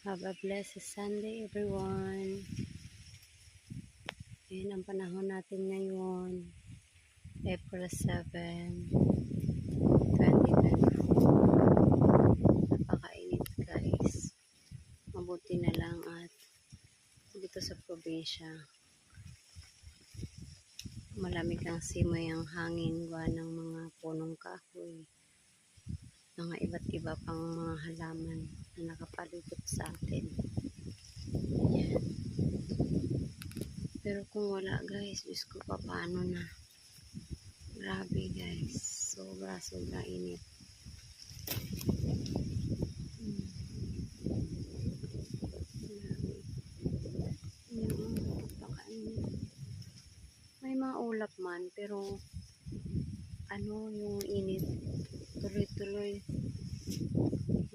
Have a blessed Sunday, everyone. Ayan ang panahon natin ngayon. April 7, 2024. Napakainit, guys. Mabuti na lang at dito sa probinsya, malamig ang simoy ang hangin gawa ng mga punong kahoy. Mga iba't iba pang mga halaman na nakapalibot sa atin. Ayan. Pero kung wala, guys, Diyos ko, paano na? Grabe, guys. Sobra init. Grabe. Napakainit. May mga ulap man, pero yung